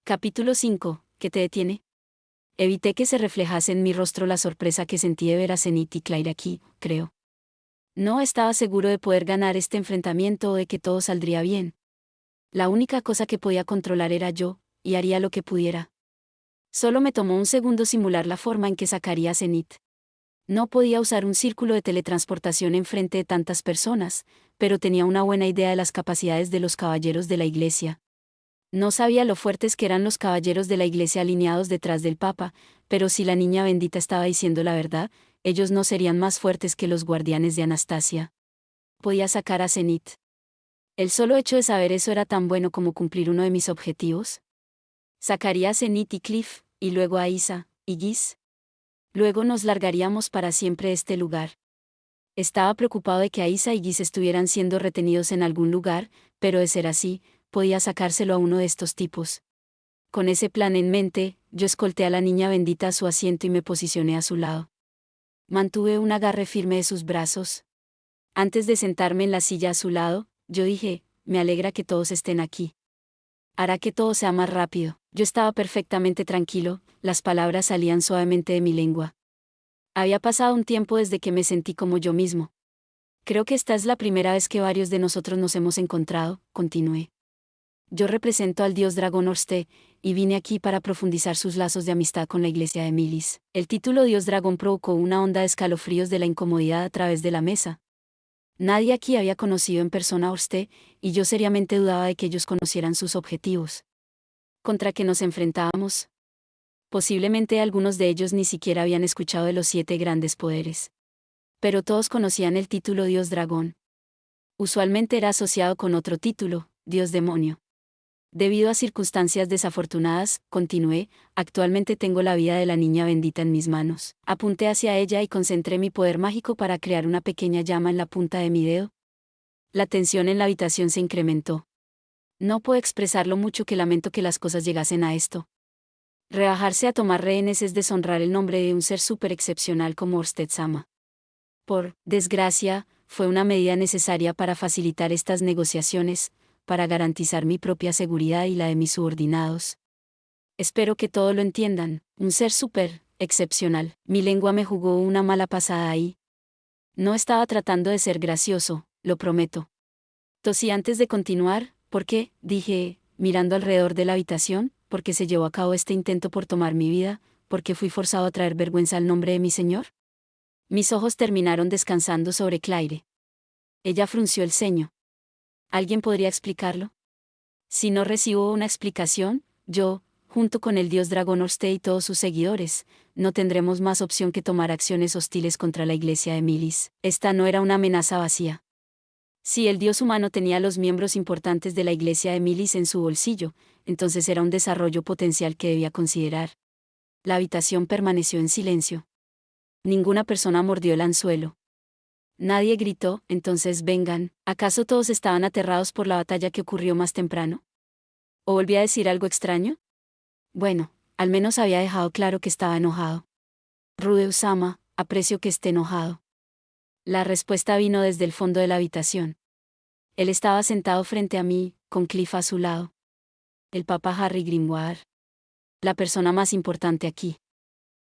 Capítulo 5. ¿Qué te detiene? Evité que se reflejase en mi rostro la sorpresa que sentí de ver a Zenith y Claire aquí, creo. No estaba seguro de poder ganar este enfrentamiento o de que todo saldría bien. La única cosa que podía controlar era yo, y haría lo que pudiera. Solo me tomó un segundo simular la forma en que sacaría a Zenith. No podía usar un círculo de teletransportación en frente de tantas personas, pero tenía una buena idea de las capacidades de los caballeros de la iglesia. No sabía lo fuertes que eran los caballeros de la iglesia alineados detrás del Papa, pero si la niña bendita estaba diciendo la verdad, ellos no serían más fuertes que los guardianes de Anastasia. Podía sacar a Zenith. El solo hecho de saber eso era tan bueno como cumplir uno de mis objetivos. Sacaría a Zenith y Cliff, y luego a Isa, y Giz. Luego nos largaríamos para siempre de este lugar. Estaba preocupado de que a Isa y Giz estuvieran siendo retenidos en algún lugar, pero de ser así, podía sacárselo a uno de estos tipos. Con ese plan en mente, yo escolté a la niña bendita a su asiento y me posicioné a su lado. Mantuve un agarre firme de sus brazos. Antes de sentarme en la silla a su lado, yo dije, me alegra que todos estén aquí. Hará que todo sea más rápido. Yo estaba perfectamente tranquilo, las palabras salían suavemente de mi lengua. Había pasado un tiempo desde que me sentí como yo mismo. Creo que esta es la primera vez que varios de nosotros nos hemos encontrado, continué. Yo represento al dios dragón Orste, y vine aquí para profundizar sus lazos de amistad con la iglesia de Milis. El título Dios Dragón provocó una onda de escalofríos de la incomodidad a través de la mesa. Nadie aquí había conocido en persona a Orste, y yo seriamente dudaba de que ellos conocieran sus objetivos. ¿Contra qué nos enfrentábamos? Posiblemente algunos de ellos ni siquiera habían escuchado de los 7 grandes poderes. Pero todos conocían el título Dios Dragón. Usualmente era asociado con otro título, Dios Demonio. Debido a circunstancias desafortunadas, continué, actualmente tengo la vida de la niña bendita en mis manos. Apunté hacia ella y concentré mi poder mágico para crear una pequeña llama en la punta de mi dedo. La tensión en la habitación se incrementó. No puedo expresar lo mucho que lamento que las cosas llegasen a esto. Rebajarse a tomar rehenes es deshonrar el nombre de un ser súper excepcional como Orsted-sama. Por desgracia, fue una medida necesaria para facilitar estas negociaciones, para garantizar mi propia seguridad y la de mis subordinados. Espero que todo lo entiendan, un ser súper excepcional. Mi lengua me jugó una mala pasada ahí. No estaba tratando de ser gracioso, lo prometo. Tosí antes de continuar, ¿por qué?, dije, mirando alrededor de la habitación, porque se llevó a cabo este intento por tomar mi vida, porque fui forzado a traer vergüenza al nombre de mi señor. Mis ojos terminaron descansando sobre Claire. Ella frunció el ceño. ¿Alguien podría explicarlo? Si no recibo una explicación, yo, junto con el dios dragón Orste y todos sus seguidores, no tendremos más opción que tomar acciones hostiles contra la iglesia de Milis. Esta no era una amenaza vacía. Si el dios humano tenía a los miembros importantes de la iglesia de Milis en su bolsillo, entonces era un desarrollo potencial que debía considerar. La habitación permaneció en silencio. Ninguna persona mordió el anzuelo. Nadie gritó, entonces vengan, ¿acaso todos estaban aterrados por la batalla que ocurrió más temprano? ¿O volví a decir algo extraño? Bueno, al menos había dejado claro que estaba enojado. Rude-sama, aprecio que esté enojado. La respuesta vino desde el fondo de la habitación. Él estaba sentado frente a mí, con Cliff a su lado. El Papa Harry Grimoire. La persona más importante aquí.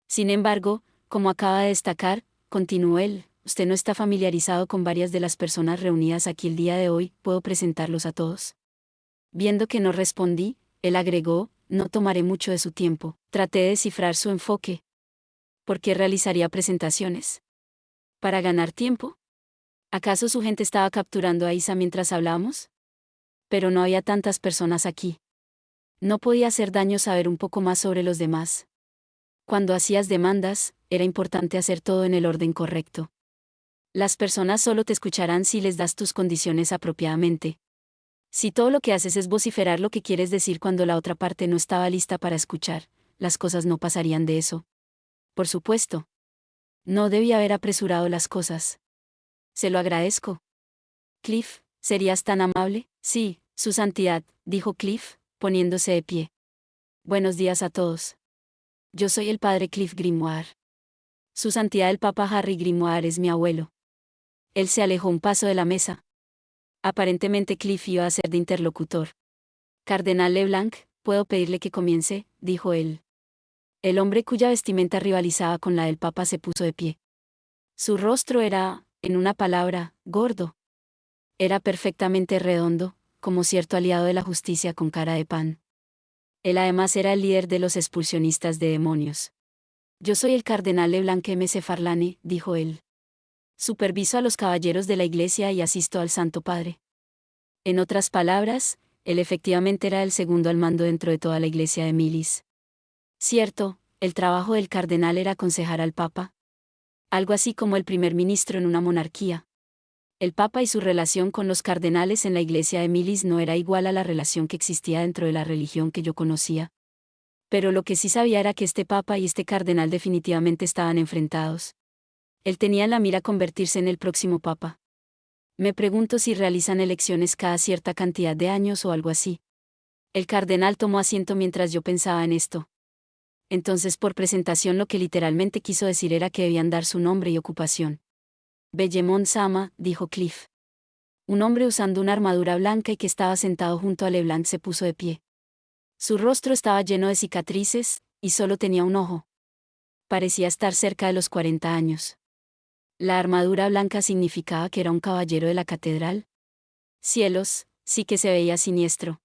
Sin embargo, como acaba de destacar, continuó él, usted no está familiarizado con varias de las personas reunidas aquí el día de hoy, ¿puedo presentarlos a todos? Viendo que no respondí, él agregó, no tomaré mucho de su tiempo. Traté de descifrar su enfoque. ¿Por qué realizaría presentaciones? ¿Para ganar tiempo? ¿Acaso su gente estaba capturando a Isa mientras hablábamos? Pero no había tantas personas aquí. No podía hacer daño saber un poco más sobre los demás. Cuando hacías demandas, era importante hacer todo en el orden correcto. Las personas solo te escucharán si les das tus condiciones apropiadamente. Si todo lo que haces es vociferar lo que quieres decir cuando la otra parte no estaba lista para escuchar, las cosas no pasarían de eso. Por supuesto. No debía haber apresurado las cosas. Se lo agradezco. Cliff, ¿serías tan amable? Sí, Su Santidad, dijo Cliff, poniéndose de pie. Buenos días a todos. Yo soy el padre Cliff Grimoire. Su Santidad el Papa Harry Grimoire es mi abuelo. Él se alejó un paso de la mesa. Aparentemente Cliff iba a ser de interlocutor. Cardenal LeBlanc, Puedo pedirle que comience, dijo él. El hombre cuya vestimenta rivalizaba con la del papa se puso de pie. Su rostro era, en una palabra, gordo. Era perfectamente redondo, como cierto aliado de la justicia con cara de pan. Él además era el líder de los expulsionistas de demonios. Yo soy el cardenal Leblanc M. Farlane, dijo él. Superviso a los caballeros de la iglesia y asisto al Santo Padre. En otras palabras, él efectivamente era el segundo al mando dentro de toda la iglesia de Milis. Cierto, el trabajo del cardenal era aconsejar al Papa. Algo así como el primer ministro en una monarquía. El Papa y su relación con los cardenales en la iglesia de Milis no era igual a la relación que existía dentro de la religión que yo conocía. Pero lo que sí sabía era que este Papa y este cardenal definitivamente estaban enfrentados. Él tenía en la mira convertirse en el próximo Papa. Me pregunto si realizan elecciones cada cierta cantidad de años o algo así. El cardenal tomó asiento mientras yo pensaba en esto. Entonces por presentación lo que literalmente quiso decir era que debían dar su nombre y ocupación. Bellemont Sama, dijo Cliff. Un hombre usando una armadura blanca y que estaba sentado junto a Leblanc se puso de pie. Su rostro estaba lleno de cicatrices, y solo tenía un ojo. Parecía estar cerca de los 40 años. ¿La armadura blanca significaba que era un caballero de la catedral? Cielos, sí que se veía siniestro.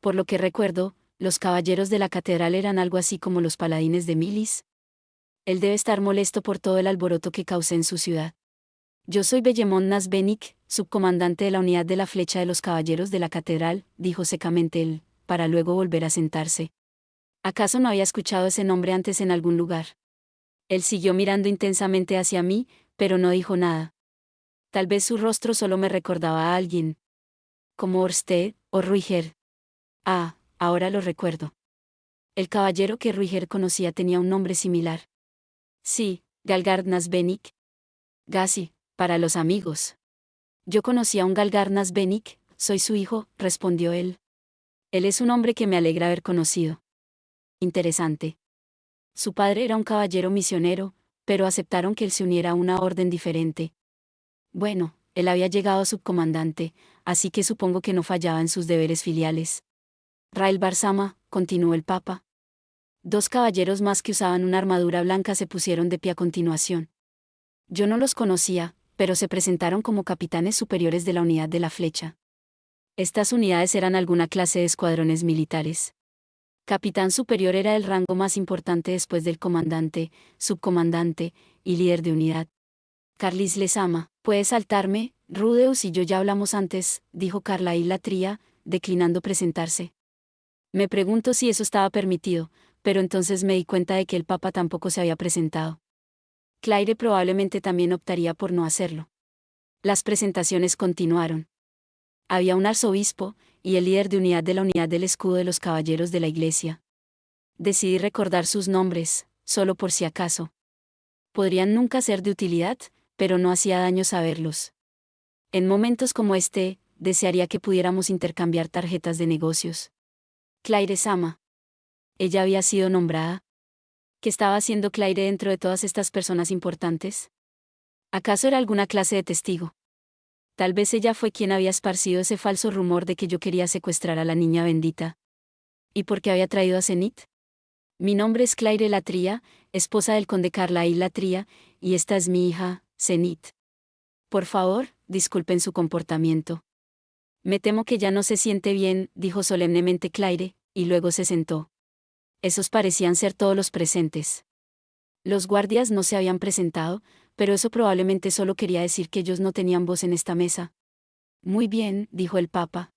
Por lo que recuerdo, los caballeros de la catedral eran algo así como los paladines de Milis. Él debe estar molesto por todo el alboroto que causé en su ciudad. Yo soy Bellemont Nasbenic, subcomandante de la unidad de la flecha de los caballeros de la catedral, dijo secamente él, para luego volver a sentarse. ¿Acaso no había escuchado ese nombre antes en algún lugar? Él siguió mirando intensamente hacia mí, pero no dijo nada. Tal vez su rostro solo me recordaba a alguien. Como Orsted, o Ruiger. Ah, ahora lo recuerdo. El caballero que Ruiger conocía tenía un nombre similar. Sí, Galgard Nasbenic. Gassi, para los amigos. Yo conocí a un Galgard Nasbenic, soy su hijo, respondió él. Él es un hombre que me alegra haber conocido. Interesante. Su padre era un caballero misionero, pero aceptaron que él se uniera a una orden diferente. Bueno, él había llegado a subcomandante, así que supongo que no fallaba en sus deberes filiales. Rael Barsama, continuó el Papa. Dos caballeros más que usaban una armadura blanca se pusieron de pie a continuación. Yo no los conocía, pero se presentaron como capitanes superiores de la unidad de la flecha. Estas unidades eran alguna clase de escuadrones militares. Capitán superior era el rango más importante después del comandante, subcomandante y líder de unidad. Carlis Lezama, ¿puedes saltarme? Rudeus y yo ya hablamos antes, dijo Carlyle Latria, declinando presentarse. Me pregunto si eso estaba permitido, pero entonces me di cuenta de que el Papa tampoco se había presentado. Claire probablemente también optaría por no hacerlo. Las presentaciones continuaron. Había un arzobispo, y el líder de unidad de la unidad del escudo de los caballeros de la iglesia. Decidí recordar sus nombres, solo por si acaso. Podrían nunca ser de utilidad, pero no hacía daño saberlos. En momentos como este, desearía que pudiéramos intercambiar tarjetas de negocios. Claire Sama. Ella había sido nombrada. ¿Qué estaba haciendo Claire dentro de todas estas personas importantes? ¿Acaso era alguna clase de testigo? Tal vez ella fue quien había esparcido ese falso rumor de que yo quería secuestrar a la niña bendita. ¿Y por qué había traído a Zenith? Mi nombre es Claire Latria, esposa del conde Carlyle Latria, y esta es mi hija, Zenith. Por favor, disculpen su comportamiento. Me temo que ya no se siente bien, dijo solemnemente Claire, y luego se sentó. Esos parecían ser todos los presentes. Los guardias no se habían presentado, pero eso probablemente solo quería decir que ellos no tenían voz en esta mesa. Muy bien, dijo el Papa.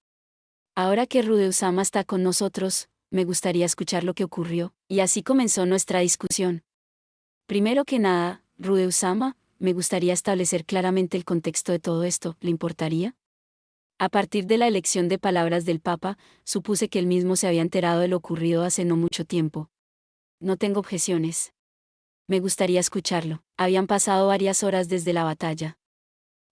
Ahora que Rudeusama está con nosotros, me gustaría escuchar lo que ocurrió, y así comenzó nuestra discusión. Primero que nada, Rudeusama, me gustaría establecer claramente el contexto de todo esto, ¿le importaría? A partir de la elección de palabras del Papa, supuse que él mismo se había enterado de lo ocurrido hace no mucho tiempo. No tengo objeciones. Me gustaría escucharlo. Habían pasado varias horas desde la batalla.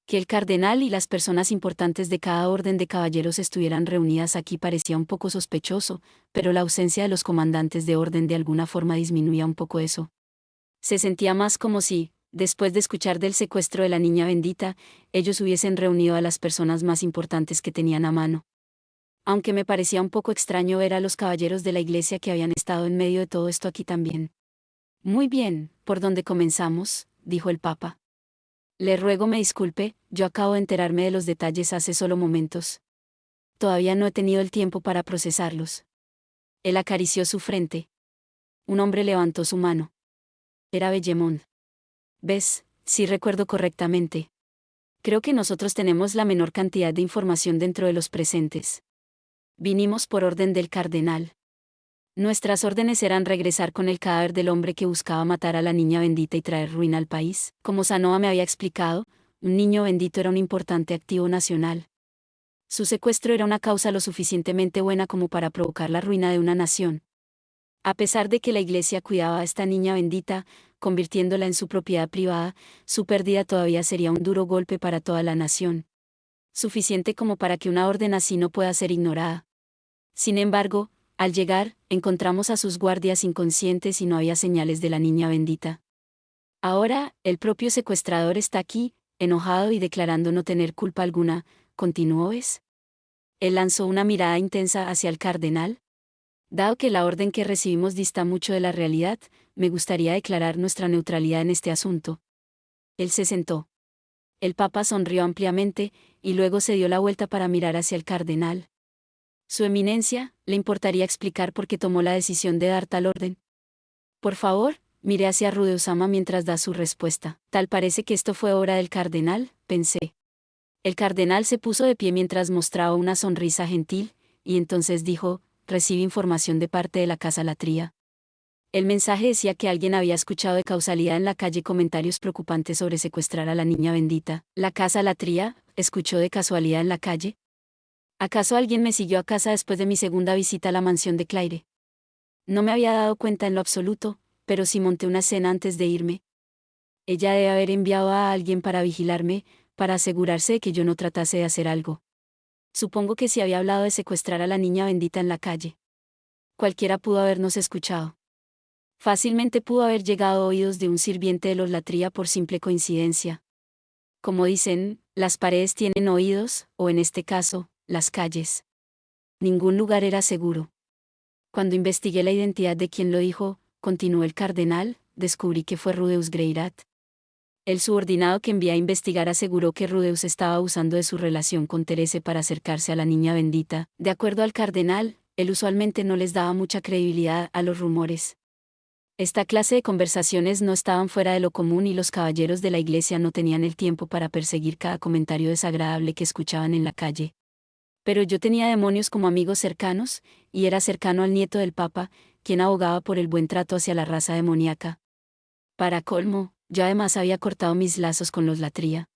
Que el cardenal y las personas importantes de cada orden de caballeros estuvieran reunidas aquí parecía un poco sospechoso, pero la ausencia de los comandantes de orden de alguna forma disminuía un poco eso. Se sentía más como si, después de escuchar del secuestro de la niña bendita, ellos hubiesen reunido a las personas más importantes que tenían a mano. aunque me parecía un poco extraño ver a los caballeros de la iglesia que habían estado en medio de todo esto aquí también. Muy bien, ¿por dónde comenzamos?, dijo el Papa. Le ruego me disculpe, yo acabo de enterarme de los detalles hace solo momentos. Todavía no he tenido el tiempo para procesarlos. Él acarició su frente. Un hombre levantó su mano. Era Bellemont. ¿Ves? Sí recuerdo correctamente. Creo que nosotros tenemos la menor cantidad de información dentro de los presentes. Vinimos por orden del cardenal. Nuestras órdenes eran regresar con el cadáver del hombre que buscaba matar a la niña bendita y traer ruina al país. Como Sanoa me había explicado, un niño bendito era un importante activo nacional. Su secuestro era una causa lo suficientemente buena como para provocar la ruina de una nación. A pesar de que la iglesia cuidaba a esta niña bendita, convirtiéndola en su propiedad privada, su pérdida todavía sería un duro golpe para toda la nación. Suficiente como para que una orden así no pueda ser ignorada. Sin embargo, al llegar, encontramos a sus guardias inconscientes y no había señales de la niña bendita. Ahora, el propio secuestrador está aquí, enojado y declarando no tener culpa alguna, ¿continuó es? Él lanzó una mirada intensa hacia el cardenal. Dado que la orden que recibimos dista mucho de la realidad, me gustaría declarar nuestra neutralidad en este asunto. Él se sentó. El Papa sonrió ampliamente, y luego se dio la vuelta para mirar hacia el cardenal. Su eminencia, ¿le importaría explicar por qué tomó la decisión de dar tal orden? Por favor, miré hacia Rudeusama mientras da su respuesta. Tal parece que esto fue obra del cardenal, pensé. El cardenal se puso de pie mientras mostraba una sonrisa gentil, y entonces dijo, recibí información de parte de la Casa Latría. El mensaje decía que alguien había escuchado de causalidad en la calle comentarios preocupantes sobre secuestrar a la niña bendita. ¿La Casa Latría escuchó de casualidad en la calle? ¿Acaso alguien me siguió a casa después de mi segunda visita a la mansión de Claire? No me había dado cuenta en lo absoluto, pero sí monté una escena antes de irme. Ella debe haber enviado a alguien para vigilarme, para asegurarse de que yo no tratase de hacer algo. Supongo que si había hablado de secuestrar a la niña bendita en la calle. Cualquiera pudo habernos escuchado. Fácilmente pudo haber llegado a oídos de un sirviente de los Latría por simple coincidencia. Como dicen, las paredes tienen oídos, o en este caso, las calles. Ningún lugar era seguro. Cuando investigué la identidad de quien lo dijo, continuó el cardenal, descubrí que fue Rudeus Greirat. El subordinado que envié a investigar aseguró que Rudeus estaba abusando de su relación con Terese para acercarse a la niña bendita. De acuerdo al cardenal, él usualmente no les daba mucha credibilidad a los rumores. Esta clase de conversaciones no estaban fuera de lo común y los caballeros de la iglesia no tenían el tiempo para perseguir cada comentario desagradable que escuchaban en la calle. Pero yo tenía demonios como amigos cercanos, y era cercano al nieto del Papa, quien abogaba por el buen trato hacia la raza demoníaca. Para colmo, yo además había cortado mis lazos con los Latría.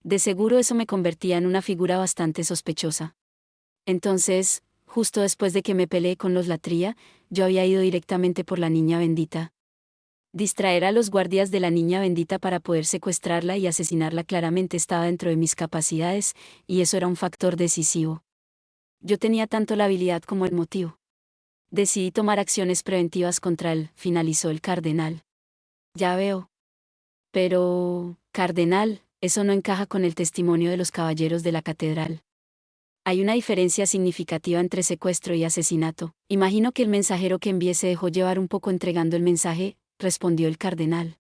De seguro eso me convertía en una figura bastante sospechosa. Entonces, justo después de que me peleé con los Latría, yo había ido directamente por la niña bendita. Distraer a los guardias de la niña bendita para poder secuestrarla y asesinarla claramente estaba dentro de mis capacidades, y eso era un factor decisivo. Yo tenía tanto la habilidad como el motivo. Decidí tomar acciones preventivas contra él, finalizó el cardenal. Ya veo. Pero, cardenal, eso no encaja con el testimonio de los caballeros de la catedral. Hay una diferencia significativa entre secuestro y asesinato. Imagino que el mensajero que envié se dejó llevar un poco entregando el mensaje, respondió el cardenal.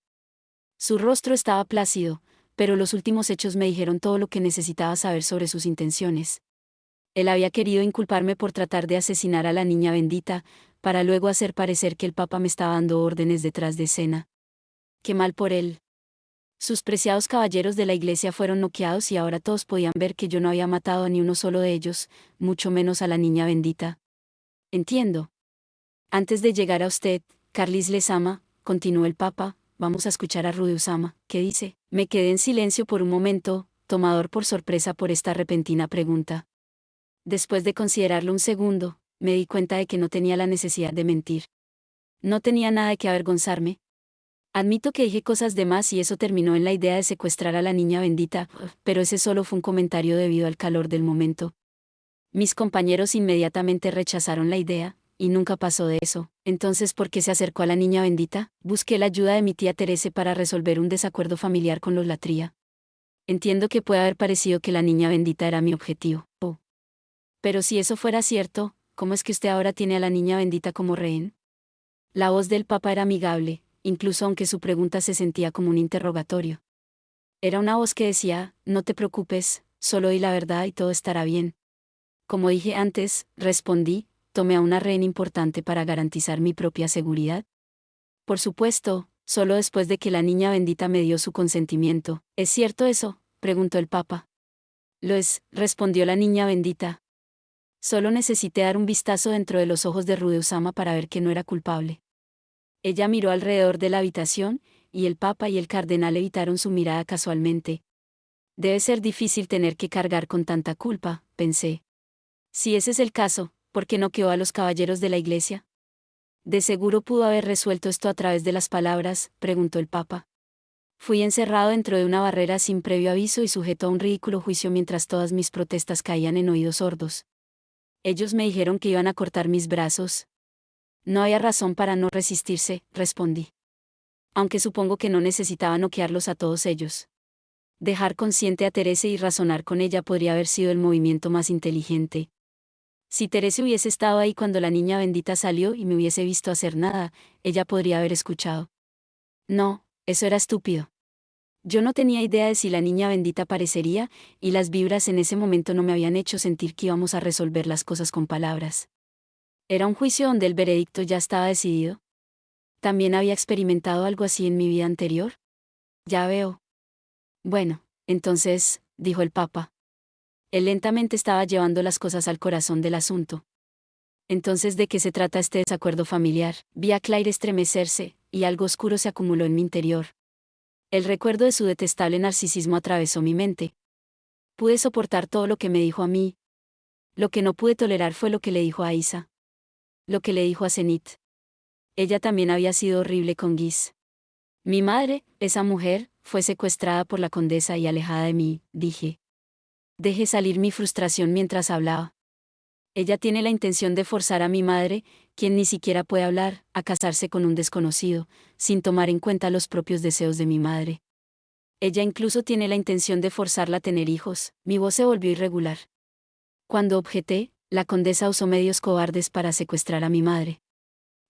Su rostro estaba plácido, pero los últimos hechos me dijeron todo lo que necesitaba saber sobre sus intenciones. Él había querido inculparme por tratar de asesinar a la niña bendita, para luego hacer parecer que el Papa me estaba dando órdenes detrás de escena. Qué mal por él. Sus preciados caballeros de la iglesia fueron noqueados y ahora todos podían ver que yo no había matado a ni uno solo de ellos, mucho menos a la niña bendita. Entiendo. Antes de llegar a usted, Carlis Lezama, continuó el Papa, vamos a escuchar a Rudeusama, ¿qué dice? Me quedé en silencio por un momento, tomador por sorpresa por esta repentina pregunta. Después de considerarlo un segundo, me di cuenta de que no tenía la necesidad de mentir. No tenía nada de qué avergonzarme. Admito que dije cosas de más y eso terminó en la idea de secuestrar a la niña bendita, pero ese solo fue un comentario debido al calor del momento. Mis compañeros inmediatamente rechazaron la idea, y nunca pasó de eso. Entonces, ¿por qué se acercó a la niña bendita? Busqué la ayuda de mi tía Terese para resolver un desacuerdo familiar con los Latría. Entiendo que puede haber parecido que la niña bendita era mi objetivo. Pero si eso fuera cierto, ¿cómo es que usted ahora tiene a la niña bendita como rehén? La voz del Papa era amigable, incluso aunque su pregunta se sentía como un interrogatorio. Era una voz que decía, no te preocupes, solo di la verdad y todo estará bien. Como dije antes, respondí, tomé a una rehén importante para garantizar mi propia seguridad. Por supuesto, solo después de que la niña bendita me dio su consentimiento. ¿Es cierto eso?, preguntó el Papa. Lo es, respondió la niña bendita. Solo necesité dar un vistazo dentro de los ojos de Rude Usama para ver que no era culpable. Ella miró alrededor de la habitación, y el Papa y el cardenal evitaron su mirada casualmente. Debe ser difícil tener que cargar con tanta culpa, pensé. Si ese es el caso, ¿por qué no quedó a los caballeros de la iglesia? ¿De seguro pudo haber resuelto esto a través de las palabras?, preguntó el Papa. Fui encerrado dentro de una barrera sin previo aviso y sujeto a un ridículo juicio mientras todas mis protestas caían en oídos sordos. Ellos me dijeron que iban a cortar mis brazos. No había razón para no resistirse, respondí. Aunque supongo que no necesitaba noquearlos a todos ellos. Dejar consciente a Teresa y razonar con ella podría haber sido el movimiento más inteligente. Si Teresa hubiese estado ahí cuando la niña bendita salió y me hubiese visto hacer nada, ella podría haber escuchado. No, eso era estúpido. Yo no tenía idea de si la niña bendita aparecería, y las vibras en ese momento no me habían hecho sentir que íbamos a resolver las cosas con palabras. Era un juicio donde el veredicto ya estaba decidido. ¿También había experimentado algo así en mi vida anterior? Ya veo. Bueno, entonces, dijo el Papa. Él lentamente estaba llevando las cosas al corazón del asunto. Entonces, ¿de qué se trata este desacuerdo familiar? Vi a Claire estremecerse, y algo oscuro se acumuló en mi interior. El recuerdo de su detestable narcisismo atravesó mi mente. Pude soportar todo lo que me dijo a mí. Lo que no pude tolerar fue lo que le dijo a Isa. Lo que le dijo a Zenith. Ella también había sido horrible con Guis. Mi madre, esa mujer, fue secuestrada por la condesa y alejada de mí, dije. Dejé salir mi frustración mientras hablaba. Ella tiene la intención de forzar a mi madre, quien ni siquiera puede hablar, a casarse con un desconocido, sin tomar en cuenta los propios deseos de mi madre. Ella incluso tiene la intención de forzarla a tener hijos. Mi voz se volvió irregular. Cuando objeté, la condesa usó medios cobardes para secuestrar a mi madre.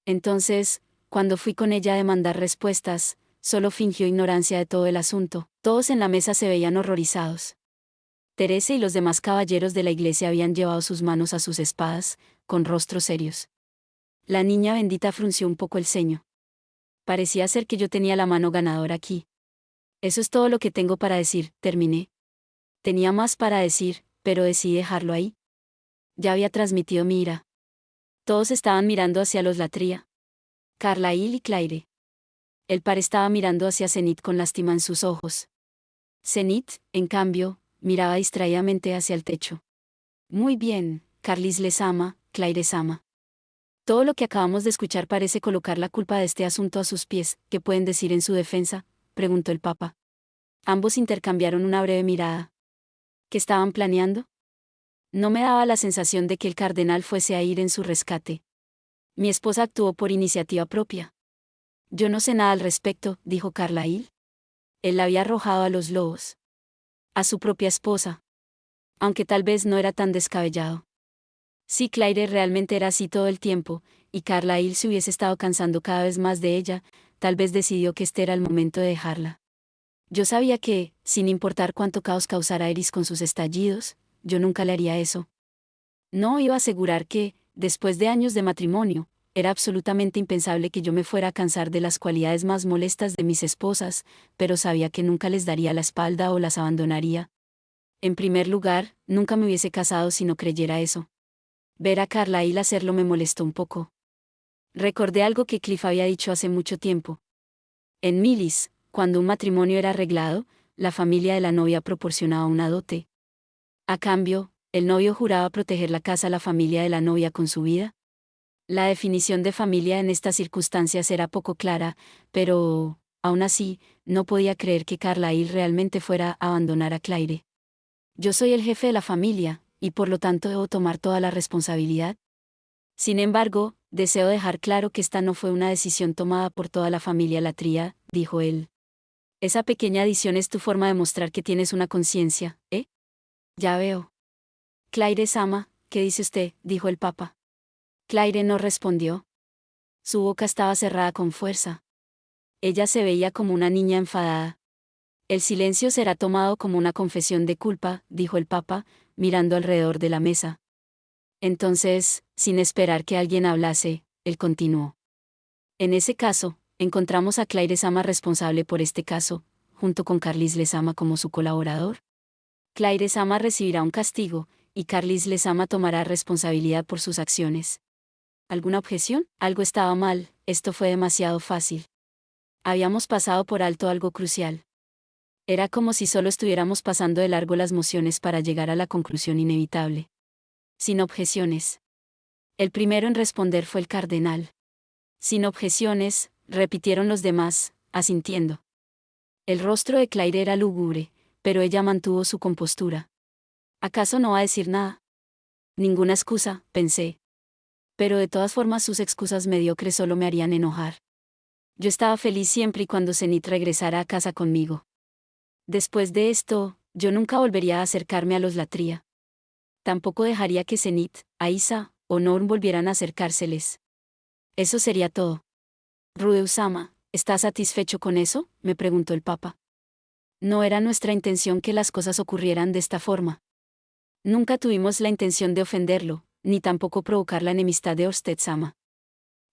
Entonces, cuando fui con ella a demandar respuestas, solo fingió ignorancia de todo el asunto. Todos en la mesa se veían horrorizados. Teresa y los demás caballeros de la iglesia habían llevado sus manos a sus espadas, con rostros serios. La niña bendita frunció un poco el ceño. Parecía ser que yo tenía la mano ganadora aquí. Eso es todo lo que tengo para decir, terminé. Tenía más para decir, pero decidí dejarlo ahí. Ya había transmitido mi ira. Todos estaban mirando hacia los Latria. Carlyle y Claire. El par estaba mirando hacia Zenith con lástima en sus ojos. Zenith, en cambio, miraba distraídamente hacia el techo. Muy bien, Carlis les ama, Claire les ama. Todo lo que acabamos de escuchar parece colocar la culpa de este asunto a sus pies. ¿Qué pueden decir en su defensa?, preguntó el Papa. Ambos intercambiaron una breve mirada. ¿Qué estaban planeando? No me daba la sensación de que el cardenal fuese a ir en su rescate. Mi esposa actuó por iniciativa propia. Yo no sé nada al respecto, dijo Carlyle. Él la había arrojado a los lobos. A su propia esposa. Aunque tal vez no era tan descabellado. Si Claire realmente era así todo el tiempo, y Carlyle se hubiese estado cansando cada vez más de ella, tal vez decidió que este era el momento de dejarla. Yo sabía que, sin importar cuánto caos causara Eris con sus estallidos, yo nunca le haría eso. No iba a asegurar que, después de años de matrimonio, era absolutamente impensable que yo me fuera a cansar de las cualidades más molestas de mis esposas, pero sabía que nunca les daría la espalda o las abandonaría. En primer lugar, nunca me hubiese casado si no creyera eso. Ver a Carlyle hacerlo me molestó un poco. Recordé algo que Cliff había dicho hace mucho tiempo. En Millis, cuando un matrimonio era arreglado, la familia de la novia proporcionaba una dote. A cambio, el novio juraba proteger la casa a la familia de la novia con su vida. La definición de familia en estas circunstancias era poco clara, pero, aún así, no podía creer que Carlyle realmente fuera a abandonar a Claire. Yo soy el jefe de la familia, y por lo tanto debo tomar toda la responsabilidad. Sin embargo, deseo dejar claro que esta no fue una decisión tomada por toda la familia Latria, dijo él. Esa pequeña adición es tu forma de mostrar que tienes una conciencia, ¿eh? Ya veo. Claire les ama, ¿Qué dice usted?, dijo el Papa. Claire no respondió. Su boca estaba cerrada con fuerza. Ella se veía como una niña enfadada. El silencio será tomado como una confesión de culpa, dijo el Papa, mirando alrededor de la mesa. Entonces, sin esperar que alguien hablase, él continuó. En ese caso, encontramos a Claire Sama responsable por este caso, junto con Carlis Lezama como su colaborador. Claire Sama recibirá un castigo, y Carlis Lezama tomará responsabilidad por sus acciones. ¿Alguna objeción? Algo estaba mal, esto fue demasiado fácil. Habíamos pasado por alto algo crucial. Era como si solo estuviéramos pasando de largo las mociones para llegar a la conclusión inevitable. Sin objeciones. El primero en responder fue el cardenal. Sin objeciones, repitieron los demás, asintiendo. El rostro de Claire era lúgubre, pero ella mantuvo su compostura. ¿Acaso no va a decir nada? Ninguna excusa, pensé. Pero de todas formas sus excusas mediocres solo me harían enojar. Yo estaba feliz siempre y cuando Zenith regresara a casa conmigo. Después de esto, yo nunca volvería a acercarme a los Latria. Tampoco dejaría que Zenith, Aisa o Norn volvieran a acercárseles. Eso sería todo. Rudeusama, ¿estás satisfecho con eso?, me preguntó el Papa. No era nuestra intención que las cosas ocurrieran de esta forma. Nunca tuvimos la intención de ofenderlo, ni tampoco provocar la enemistad de Orsted-sama.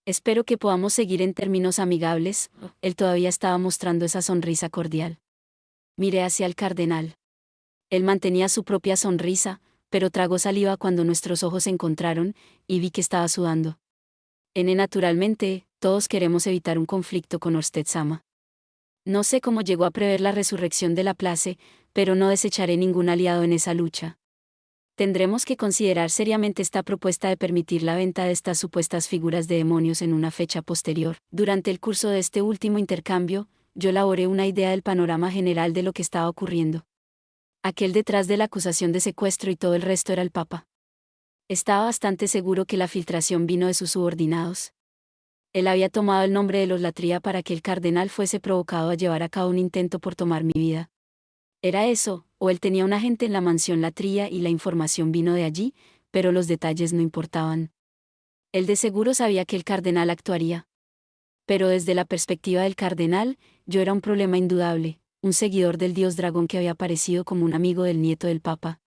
Espero que podamos seguir en términos amigables. Él todavía estaba mostrando esa sonrisa cordial. Miré hacia el cardenal. Él mantenía su propia sonrisa, pero tragó saliva cuando nuestros ojos se encontraron, y vi que estaba sudando. Naturalmente, todos queremos evitar un conflicto con Orsted-sama. No sé cómo llegó a prever la resurrección de Laplace, pero no desecharé ningún aliado en esa lucha. Tendremos que considerar seriamente esta propuesta de permitir la venta de estas supuestas figuras de demonios en una fecha posterior. Durante el curso de este último intercambio, yo elaboré una idea del panorama general de lo que estaba ocurriendo. Aquel detrás de la acusación de secuestro y todo el resto era el Papa. Estaba bastante seguro que la filtración vino de sus subordinados. Él había tomado el nombre de los Latria para que el cardenal fuese provocado a llevar a cabo un intento por tomar mi vida. Era eso, o él tenía un agente en la mansión Latria y la información vino de allí, pero los detalles no importaban. Él de seguro sabía que el cardenal actuaría. Pero desde la perspectiva del cardenal, yo era un problema indudable, un seguidor del dios dragón que había aparecido como un amigo del nieto del Papa.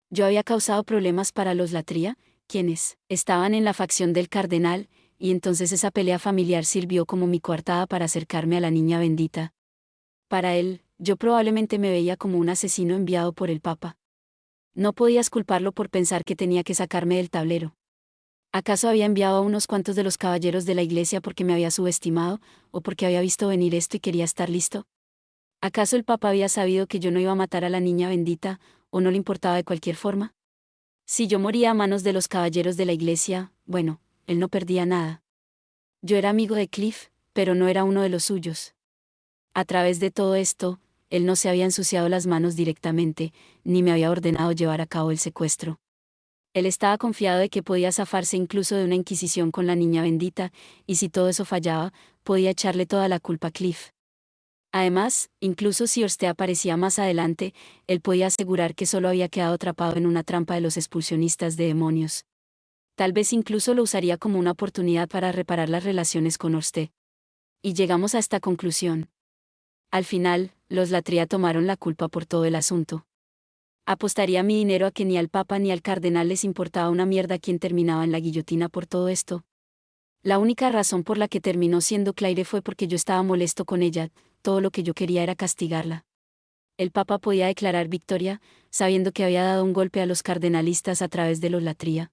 Yo había causado problemas para los Latria, quienes estaban en la facción del cardenal, y entonces esa pelea familiar sirvió como mi coartada para acercarme a la niña bendita. Para él, yo probablemente me veía como un asesino enviado por el Papa. No podías culparlo por pensar que tenía que sacarme del tablero. ¿Acaso había enviado a unos cuantos de los caballeros de la iglesia porque me había subestimado, o porque había visto venir esto y quería estar listo? ¿Acaso el Papa había sabido que yo no iba a matar a la niña bendita, o no le importaba de cualquier forma? Si yo moría a manos de los caballeros de la iglesia, bueno, él no perdía nada. Yo era amigo de Cliff, pero no era uno de los suyos. A través de todo esto, él no se había ensuciado las manos directamente, ni me había ordenado llevar a cabo el secuestro. Él estaba confiado de que podía zafarse incluso de una inquisición con la niña bendita, y si todo eso fallaba, podía echarle toda la culpa a Cliff. Además, incluso si Orsted aparecía más adelante, él podía asegurar que solo había quedado atrapado en una trampa de los expulsionistas de demonios. Tal vez incluso lo usaría como una oportunidad para reparar las relaciones con Orsted. Y llegamos a esta conclusión. Al final, los Latria tomaron la culpa por todo el asunto. Apostaría mi dinero a que ni al Papa ni al cardenal les importaba una mierda quién terminaba en la guillotina por todo esto. La única razón por la que terminó siendo Claire fue porque yo estaba molesto con ella, todo lo que yo quería era castigarla. El Papa podía declarar victoria, sabiendo que había dado un golpe a los cardenalistas a través de los Latria.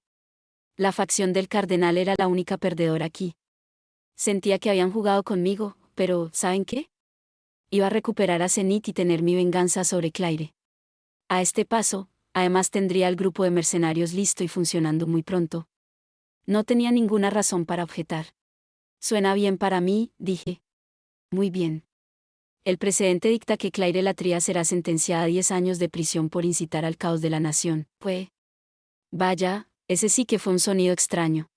La facción del cardenal era la única perdedora aquí. Sentía que habían jugado conmigo, pero ¿saben qué? Iba a recuperar a Zenith y tener mi venganza sobre Claire. A este paso, además tendría el grupo de mercenarios listo y funcionando muy pronto. No tenía ninguna razón para objetar. Suena bien para mí, dije. Muy bien. El precedente dicta que Claire Latria será sentenciada a 10 años de prisión por incitar al caos de la nación. Vaya, ese sí que fue un sonido extraño.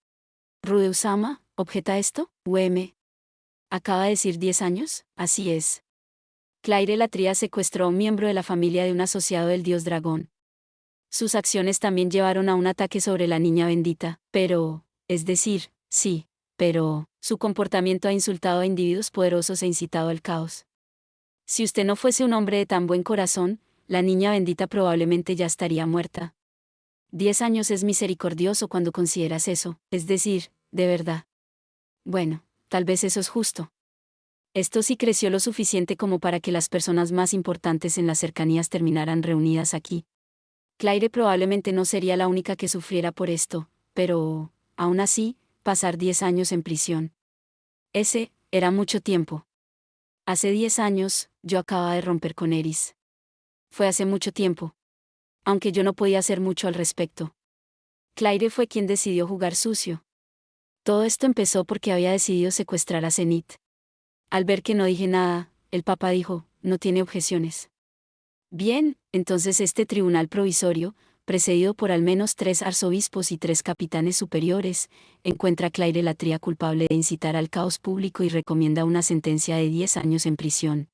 Rudeusama, ¿objeta esto? ¿Acaba de decir 10 años? Así es. Claire Latria secuestró a un miembro de la familia de un asociado del dios dragón. Sus acciones también llevaron a un ataque sobre la niña bendita, pero, es decir, sí, pero, su comportamiento ha insultado a individuos poderosos e incitado al caos. Si usted no fuese un hombre de tan buen corazón, la niña bendita probablemente ya estaría muerta. 10 años es misericordioso cuando consideras eso, es decir, de verdad. Bueno, tal vez eso es justo. Esto sí creció lo suficiente como para que las personas más importantes en las cercanías terminaran reunidas aquí. Claire probablemente no sería la única que sufriera por esto, pero, aún así, pasar 10 años en prisión. Ese, era mucho tiempo. Hace 10 años, yo acababa de romper con Eris. Fue hace mucho tiempo. Aunque yo no podía hacer mucho al respecto. Claire fue quien decidió jugar sucio. Todo esto empezó porque había decidido secuestrar a Zenith. Al ver que no dije nada, el Papa dijo, no tiene objeciones. Bien, entonces este tribunal provisorio, precedido por al menos 3 arzobispos y 3 capitanes superiores, encuentra a Claire Latria culpable de incitar al caos público y recomienda una sentencia de 10 años en prisión.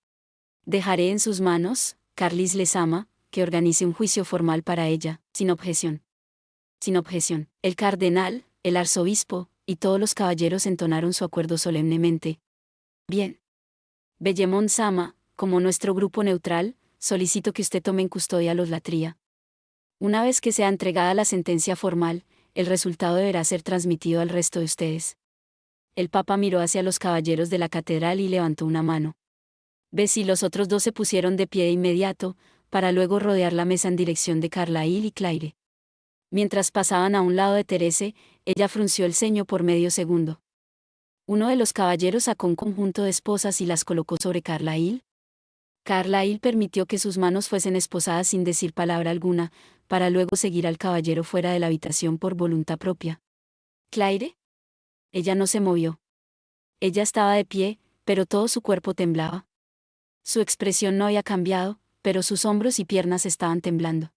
Dejaré en sus manos, Carlis Lezama, que organice un juicio formal para ella, sin objeción. Sin objeción. El cardenal, el arzobispo, y todos los caballeros entonaron su acuerdo solemnemente. Bien. Bellemont Sama, como nuestro grupo neutral, solicito que usted tome en custodia a los Latria. Una vez que sea entregada la sentencia formal, el resultado deberá ser transmitido al resto de ustedes. El Papa miró hacia los caballeros de la catedral y levantó una mano. Bessie y los otros 2 se pusieron de pie de inmediato, para luego rodear la mesa en dirección de Carlyle y Claire. Mientras pasaban a un lado de Therese, ella frunció el ceño por medio segundo. Uno de los caballeros sacó un conjunto de esposas y las colocó sobre Carlyle. Carlyle permitió que sus manos fuesen esposadas sin decir palabra alguna, para luego seguir al caballero fuera de la habitación por voluntad propia. ¿Claire? Ella no se movió. Ella estaba de pie, pero todo su cuerpo temblaba. Su expresión no había cambiado, pero sus hombros y piernas estaban temblando.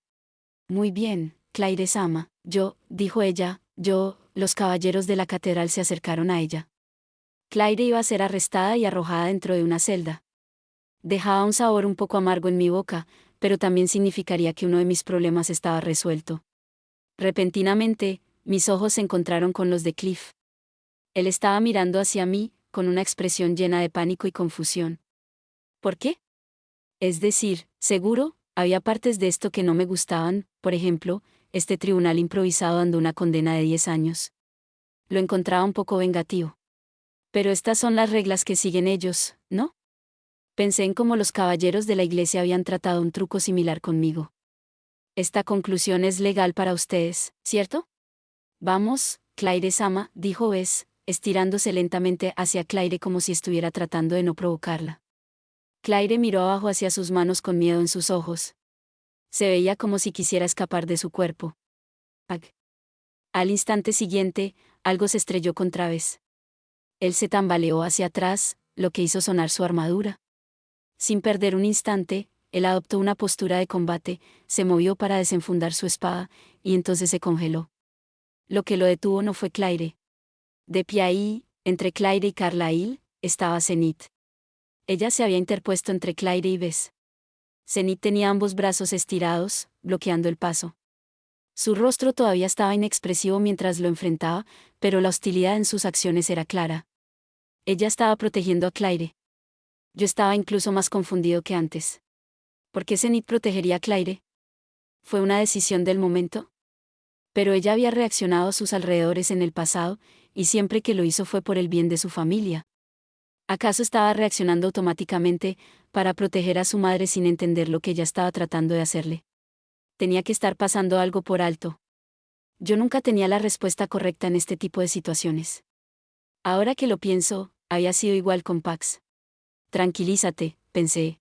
Muy bien, Claire Sama, dijo ella, los caballeros de la catedral se acercaron a ella. Claire iba a ser arrestada y arrojada dentro de una celda. Dejaba un sabor un poco amargo en mi boca, pero también significaría que uno de mis problemas estaba resuelto. Repentinamente, mis ojos se encontraron con los de Cliff. Él estaba mirando hacia mí, con una expresión llena de pánico y confusión. ¿Por qué? Es decir, seguro, había partes de esto que no me gustaban, por ejemplo, este tribunal improvisado dando una condena de 10 años. Lo encontraba un poco vengativo. Pero estas son las reglas que siguen ellos, ¿no? Pensé en cómo los caballeros de la iglesia habían tratado un truco similar conmigo. Esta conclusión es legal para ustedes, ¿cierto? Vamos, Claire Sama, dijo Bess, estirándose lentamente hacia Claire como si estuviera tratando de no provocarla. Claire miró abajo hacia sus manos con miedo en sus ojos. Se veía como si quisiera escapar de su cuerpo. ¡Ag! Al instante siguiente, algo se estrelló contra Bess. Él se tambaleó hacia atrás, lo que hizo sonar su armadura. Sin perder un instante, él adoptó una postura de combate, se movió para desenfundar su espada, y entonces se congeló. Lo que lo detuvo no fue Claire. De pie ahí, entre Claire y Carlyle, estaba Zenith. Ella se había interpuesto entre Claire y Bess. Zenith tenía ambos brazos estirados, bloqueando el paso. Su rostro todavía estaba inexpresivo mientras lo enfrentaba, pero la hostilidad en sus acciones era clara. Ella estaba protegiendo a Claire. Yo estaba incluso más confundido que antes. ¿Por qué Zenith protegería a Claire? ¿Fue una decisión del momento? Pero ella había reaccionado a sus alrededores en el pasado, y siempre que lo hizo fue por el bien de su familia. ¿Acaso estaba reaccionando automáticamente, para proteger a su madre sin entender lo que ella estaba tratando de hacerle? Tenía que estar pasando algo por alto. Yo nunca tenía la respuesta correcta en este tipo de situaciones. Ahora que lo pienso, había sido igual con Pax. Tranquilízate, pensé.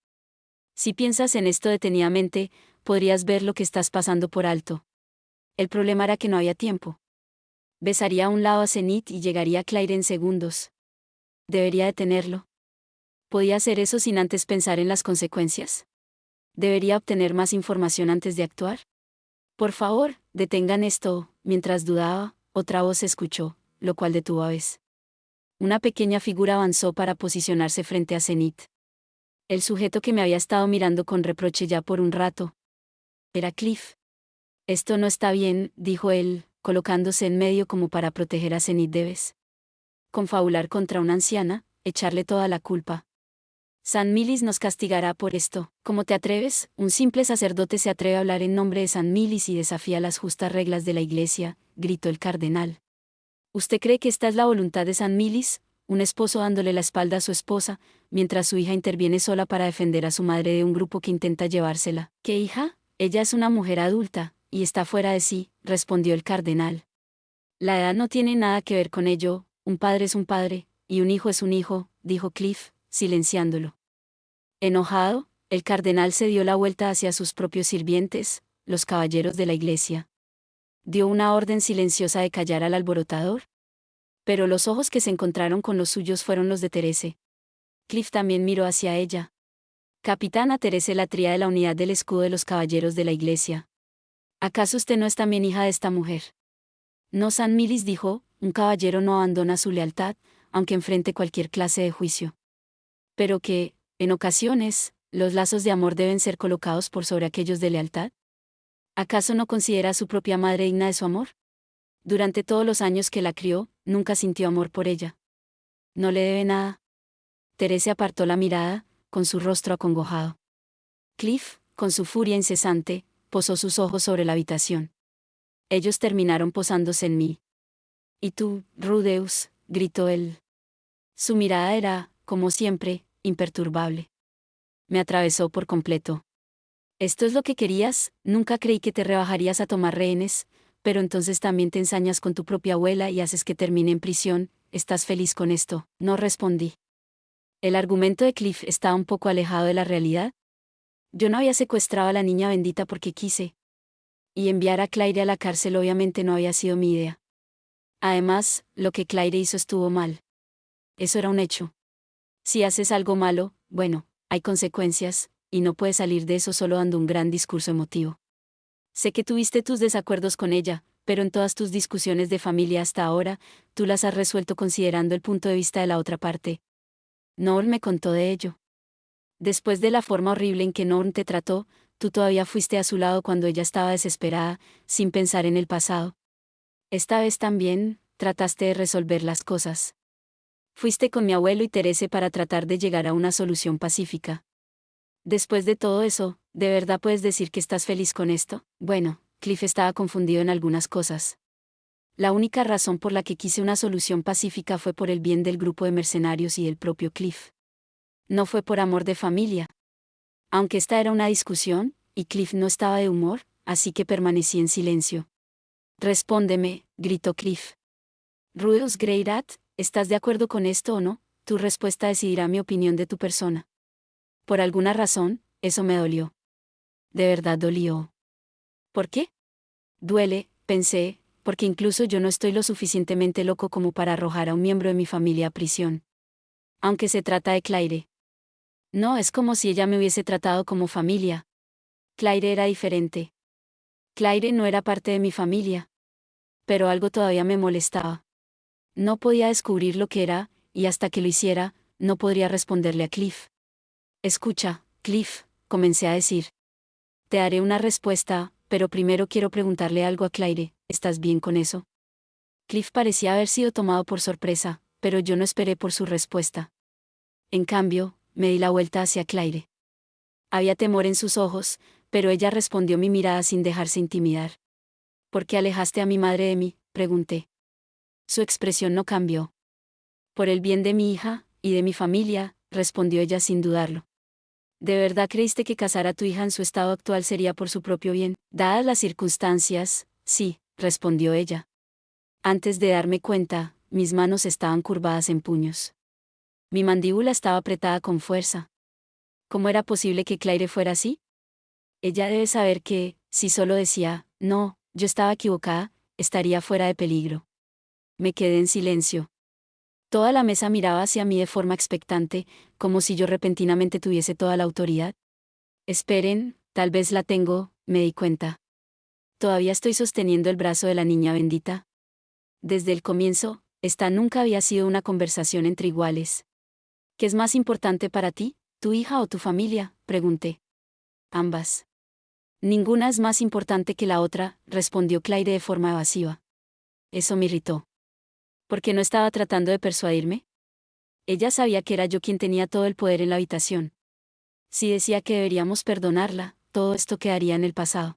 Si piensas en esto detenidamente, podrías ver lo que estás pasando por alto. El problema era que no había tiempo. Besaría a un lado a Zenith y llegaría a Claire en segundos. ¿Debería detenerlo? ¿Podía hacer eso sin antes pensar en las consecuencias? ¿Debería obtener más información antes de actuar? Por favor, detengan esto. Mientras dudaba, otra voz se escuchó, lo cual detuvo a Bess. Una pequeña figura avanzó para posicionarse frente a Zenith. El sujeto que me había estado mirando con reproche ya por un rato. Era Cliff. Esto no está bien, dijo él, colocándose en medio como para proteger a Zenith. Debes confabular contra una anciana, echarle toda la culpa. San Milis nos castigará por esto. ¿Cómo te atreves? Un simple sacerdote se atreve a hablar en nombre de San Milis y desafía las justas reglas de la Iglesia, gritó el cardenal. ¿Usted cree que esta es la voluntad de San Milis? Un esposo dándole la espalda a su esposa, mientras su hija interviene sola para defender a su madre de un grupo que intenta llevársela. ¿Qué hija? Ella es una mujer adulta, y está fuera de sí, respondió el cardenal. La edad no tiene nada que ver con ello, un padre es un padre, y un hijo es un hijo, dijo Cliff, silenciándolo. Enojado, el cardenal se dio la vuelta hacia sus propios sirvientes, los caballeros de la iglesia. Dio una orden silenciosa de callar al alborotador. Pero los ojos que se encontraron con los suyos fueron los de Terese. Cliff también miró hacia ella. Capitana Terese Latría de la unidad del escudo de los caballeros de la iglesia. ¿Acaso usted no es también hija de esta mujer? No, San Milis dijo, un caballero no abandona su lealtad, aunque enfrente cualquier clase de juicio. Pero que, en ocasiones, los lazos de amor deben ser colocados por sobre aquellos de lealtad. ¿Acaso no considera a su propia madre digna de su amor? Durante todos los años que la crió, nunca sintió amor por ella. No le debe nada. Teresa apartó la mirada, con su rostro acongojado. Cliff, con su furia incesante, posó sus ojos sobre la habitación. Ellos terminaron posándose en mí. ¿Y tú, Rudeus? Gritó él. Su mirada era, como siempre, imperturbable. Me atravesó por completo. ¿Esto es lo que querías? Nunca creí que te rebajarías a tomar rehenes, pero entonces también te ensañas con tu propia abuela y haces que termine en prisión. ¿Estás feliz con esto? No respondí. El argumento de Cliff estaba un poco alejado de la realidad. Yo no había secuestrado a la niña bendita porque quise. Y enviar a Claire a la cárcel obviamente no había sido mi idea. Además, lo que Claire hizo estuvo mal. Eso era un hecho. Si haces algo malo, bueno, hay consecuencias, y no puedes salir de eso solo dando un gran discurso emotivo. Sé que tuviste tus desacuerdos con ella, pero en todas tus discusiones de familia hasta ahora, tú las has resuelto considerando el punto de vista de la otra parte. Norm me contó de ello. Después de la forma horrible en que Norm te trató, tú todavía fuiste a su lado cuando ella estaba desesperada, sin pensar en el pasado. Esta vez también, trataste de resolver las cosas. Fuiste con mi abuelo y Terese para tratar de llegar a una solución pacífica. Después de todo eso, ¿de verdad puedes decir que estás feliz con esto? Bueno, Cliff estaba confundido en algunas cosas. La única razón por la que quise una solución pacífica fue por el bien del grupo de mercenarios y del propio Cliff. No fue por amor de familia. Aunque esta era una discusión, y Cliff no estaba de humor, así que permanecí en silencio. Respóndeme, gritó Cliff. Rudeus Greyrat, ¿estás de acuerdo con esto o no? Tu respuesta decidirá mi opinión de tu persona. Por alguna razón, eso me dolió. De verdad dolió. ¿Por qué? Duele, pensé, porque incluso yo no estoy lo suficientemente loco como para arrojar a un miembro de mi familia a prisión. Aunque se trata de Claire. No es como si ella me hubiese tratado como familia. Claire era diferente. Claire no era parte de mi familia. Pero algo todavía me molestaba. No podía descubrir lo que era, y hasta que lo hiciera, no podría responderle a Cliff. Escucha, Cliff, comencé a decir. Te haré una respuesta, pero primero quiero preguntarle algo a Claire, ¿estás bien con eso? Cliff parecía haber sido tomado por sorpresa, pero yo no esperé por su respuesta. En cambio, me di la vuelta hacia Claire. Había temor en sus ojos, pero ella respondió mi mirada sin dejarse intimidar. ¿Por qué alejaste a mi madre de mí?, pregunté. Su expresión no cambió. Por el bien de mi hija, y de mi familia, respondió ella sin dudarlo. ¿De verdad creíste que casar a tu hija en su estado actual sería por su propio bien? Dadas las circunstancias, sí, respondió ella. Antes de darme cuenta, mis manos estaban curvadas en puños. Mi mandíbula estaba apretada con fuerza. ¿Cómo era posible que Claire fuera así? Ella debe saber que, si solo decía, no, yo estaba equivocada, estaría fuera de peligro. Me quedé en silencio. Toda la mesa miraba hacia mí de forma expectante, como si yo repentinamente tuviese toda la autoridad. Esperen, tal vez la tengo, me di cuenta. Todavía estoy sosteniendo el brazo de la niña bendita. Desde el comienzo, esta nunca había sido una conversación entre iguales. ¿Qué es más importante para ti, tu hija o tu familia?, pregunté. Ambas. Ninguna es más importante que la otra, respondió Claire de forma evasiva. Eso me irritó. ¿Por qué no estaba tratando de persuadirme? Ella sabía que era yo quien tenía todo el poder en la habitación. Si decía que deberíamos perdonarla, todo esto quedaría en el pasado.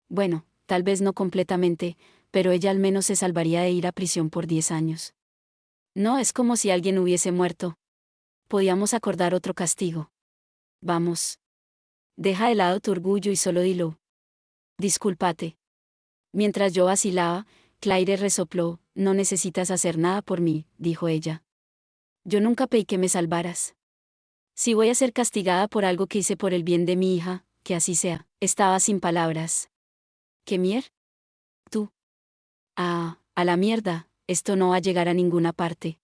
Bueno, tal vez no completamente, pero ella al menos se salvaría de ir a prisión por 10 años. No es como si alguien hubiese muerto. Podíamos acordar otro castigo. Vamos. Deja de lado tu orgullo y solo dilo. Discúlpate. Mientras yo vacilaba, Claire resopló, no necesitas hacer nada por mí, dijo ella. Yo nunca pedí que me salvaras. Si voy a ser castigada por algo que hice por el bien de mi hija, que así sea. Estaba sin palabras. ¿Qué mier? Tú. Ah, a la mierda, esto no va a llegar a ninguna parte.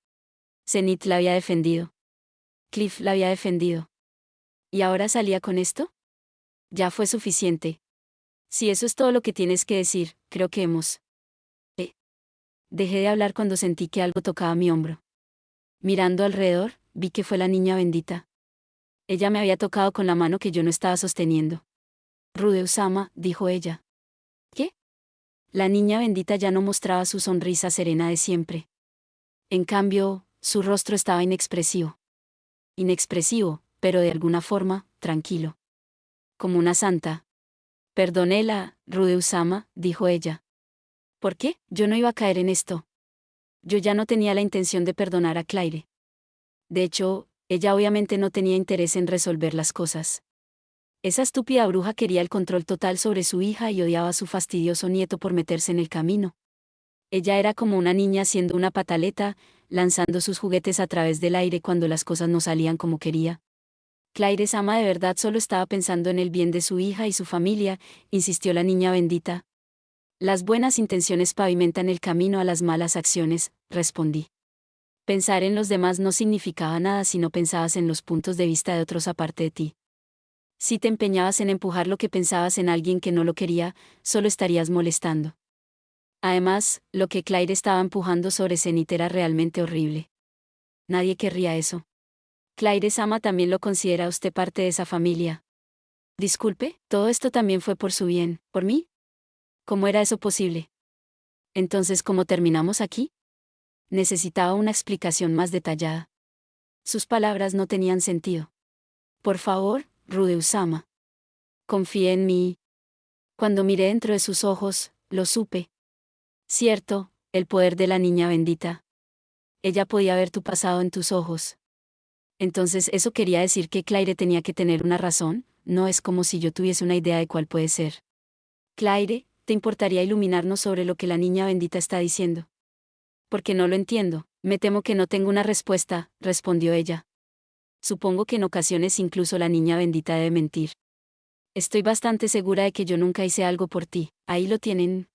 Zenith la había defendido. Cliff la había defendido. ¿Y ahora salía con esto? Ya fue suficiente. Si eso es todo lo que tienes que decir, creo que hemos... Dejé de hablar cuando sentí que algo tocaba mi hombro. Mirando alrededor, vi que fue la niña bendita. Ella me había tocado con la mano que yo no estaba sosteniendo. Rudeusama, dijo ella. ¿Qué? La niña bendita ya no mostraba su sonrisa serena de siempre. En cambio, su rostro estaba inexpresivo. Inexpresivo, pero de alguna forma, tranquilo. Como una santa. Perdónela, Rudeusama, dijo ella. ¿Por qué? Yo no iba a caer en esto. Yo ya no tenía la intención de perdonar a Claire. De hecho, ella obviamente no tenía interés en resolver las cosas. Esa estúpida bruja quería el control total sobre su hija y odiaba a su fastidioso nieto por meterse en el camino. Ella era como una niña haciendo una pataleta, lanzando sus juguetes a través del aire cuando las cosas no salían como quería. Claire-sama de verdad solo estaba pensando en el bien de su hija y su familia, insistió la niña bendita. Las buenas intenciones pavimentan el camino a las malas acciones, respondí. Pensar en los demás no significaba nada si no pensabas en los puntos de vista de otros aparte de ti. Si te empeñabas en empujar lo que pensabas en alguien que no lo quería, solo estarías molestando. Además, lo que Claire estaba empujando sobre Zenith era realmente horrible. Nadie querría eso. Claire-sama también lo considera a usted parte de esa familia. Disculpe, todo esto también fue por su bien, ¿por mí? ¿Cómo era eso posible? Entonces, ¿cómo terminamos aquí? Necesitaba una explicación más detallada. Sus palabras no tenían sentido. Por favor, Rudeusama. Confíe en mí. Cuando miré dentro de sus ojos, lo supe. Cierto, el poder de la niña bendita. Ella podía ver tu pasado en tus ojos. Entonces, ¿eso quería decir que Claire tenía que tener una razón? No es como si yo tuviese una idea de cuál puede ser. Claire, ¿te importaría iluminarnos sobre lo que la niña bendita está diciendo? Porque no lo entiendo, me temo que no tengo una respuesta, respondió ella. Supongo que en ocasiones incluso la niña bendita debe mentir. Estoy bastante segura de que yo nunca hice algo por ti, ahí lo tienen.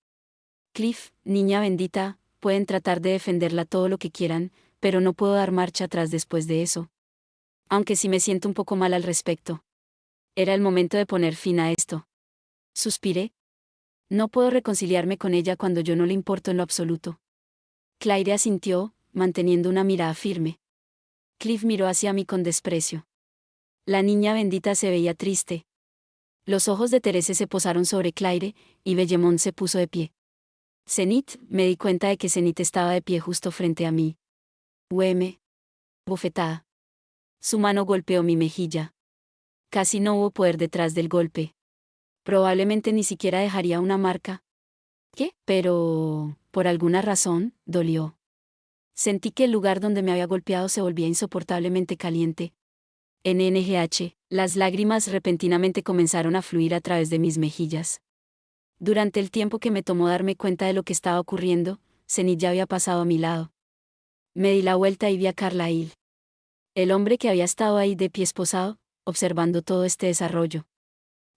Cliff, niña bendita, pueden tratar de defenderla todo lo que quieran, pero no puedo dar marcha atrás después de eso. Aunque sí me siento un poco mal al respecto. Era el momento de poner fin a esto. Suspiré. No puedo reconciliarme con ella cuando yo no le importo en lo absoluto. Claire asintió, manteniendo una mirada firme. Cliff miró hacia mí con desprecio. La niña bendita se veía triste. Los ojos de Therese se posaron sobre Claire, y Bellemont se puso de pie. Zenith, me di cuenta de que Zenith estaba de pie justo frente a mí. Hueme. Bofetada. Su mano golpeó mi mejilla. Casi no hubo poder detrás del golpe. Probablemente ni siquiera dejaría una marca. ¿Qué? Pero, por alguna razón, dolió. Sentí que el lugar donde me había golpeado se volvía insoportablemente caliente. NNGH, las lágrimas repentinamente comenzaron a fluir a través de mis mejillas. Durante el tiempo que me tomó darme cuenta de lo que estaba ocurriendo, Zenith ya había pasado a mi lado. Me di la vuelta y vi a Carlyle. El hombre que había estado ahí de pie esposado, observando todo este desarrollo.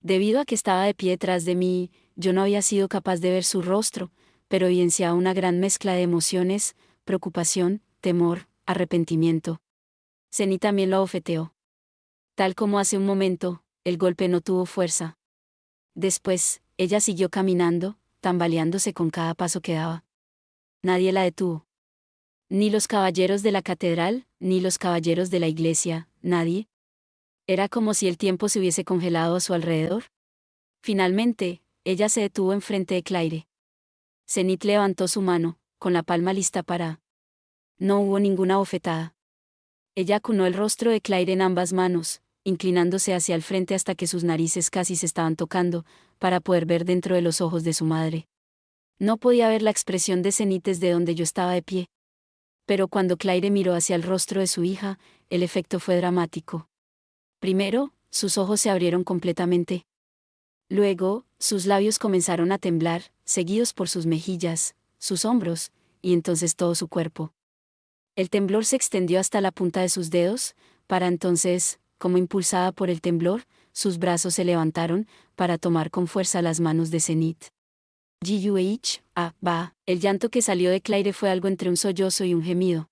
Debido a que estaba de pie detrás de mí, yo no había sido capaz de ver su rostro, pero evidenciaba una gran mezcla de emociones, preocupación, temor, arrepentimiento. Zenith también lo abofeteó. Tal como hace un momento, el golpe no tuvo fuerza. Después, ella siguió caminando, tambaleándose con cada paso que daba. Nadie la detuvo. Ni los caballeros de la catedral, ni los caballeros de la iglesia, nadie. Era como si el tiempo se hubiese congelado a su alrededor. Finalmente, ella se detuvo enfrente de Claire. Zenith levantó su mano, con la palma lista para... No hubo ninguna bofetada. Ella acunó el rostro de Claire en ambas manos, inclinándose hacia el frente hasta que sus narices casi se estaban tocando, para poder ver dentro de los ojos de su madre. No podía ver la expresión de Zenith desde donde yo estaba de pie. Pero cuando Claire miró hacia el rostro de su hija, el efecto fue dramático. Primero, sus ojos se abrieron completamente. Luego, sus labios comenzaron a temblar, seguidos por sus mejillas, sus hombros, y entonces todo su cuerpo. El temblor se extendió hasta la punta de sus dedos, para entonces, como impulsada por el temblor, sus brazos se levantaron, para tomar con fuerza las manos de Zenith. El llanto que salió de Claire fue algo entre un sollozo y un gemido.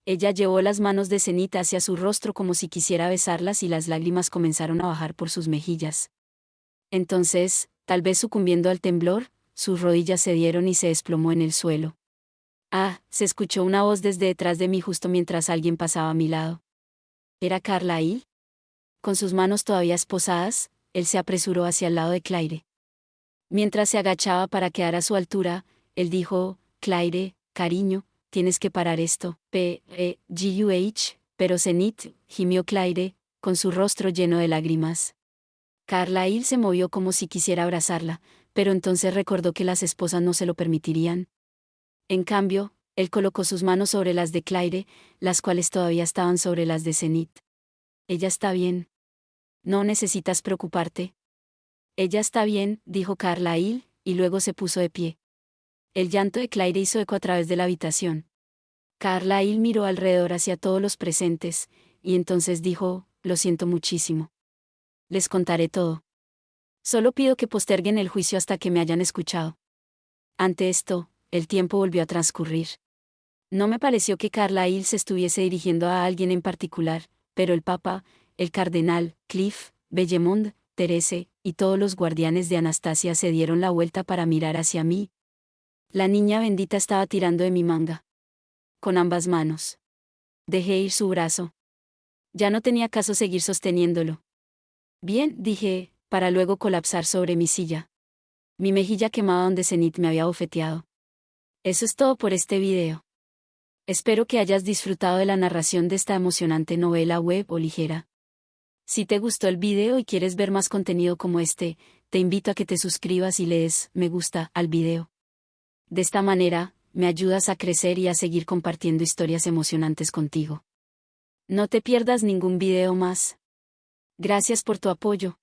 Ella llevó las manos de Zenith hacia su rostro como si quisiera besarlas y las lágrimas comenzaron a bajar por sus mejillas. Entonces, tal vez sucumbiendo al temblor, sus rodillas cedieron y se desplomó en el suelo. Se escuchó una voz desde detrás de mí justo mientras alguien pasaba a mi lado. ¿Era Carlyle? Con sus manos todavía esposadas, él se apresuró hacia el lado de Claire. Mientras se agachaba para quedar a su altura, él dijo, Claire, cariño, tienes que parar esto. Pero Zenith, gimió Claire, con su rostro lleno de lágrimas. Carlyle se movió como si quisiera abrazarla, pero entonces recordó que las esposas no se lo permitirían. En cambio, él colocó sus manos sobre las de Claire, las cuales todavía estaban sobre las de Zenith. Ella está bien. No necesitas preocuparte. Ella está bien, dijo Carlyle, y luego se puso de pie. El llanto de Claire hizo eco a través de la habitación. Carlyle miró alrededor hacia todos los presentes, y entonces dijo, lo siento muchísimo. Les contaré todo. Solo pido que posterguen el juicio hasta que me hayan escuchado. Ante esto, el tiempo volvió a transcurrir. No me pareció que Carlyle se estuviese dirigiendo a alguien en particular, pero el Papa, el Cardenal, Cliff, Bellemont, Therese, y todos los guardianes de Anastasia se dieron la vuelta para mirar hacia mí. La niña bendita estaba tirando de mi manga. Con ambas manos. Dejé ir su brazo. Ya no tenía caso seguir sosteniéndolo. Bien, dije, para luego colapsar sobre mi silla. Mi mejilla quemaba donde Zenith me había bofeteado. Eso es todo por este video. Espero que hayas disfrutado de la narración de esta emocionante novela web o ligera. Si te gustó el video y quieres ver más contenido como este, te invito a que te suscribas y le des me gusta al video. De esta manera, me ayudas a crecer y a seguir compartiendo historias emocionantes contigo. No te pierdas ningún video más. Gracias por tu apoyo.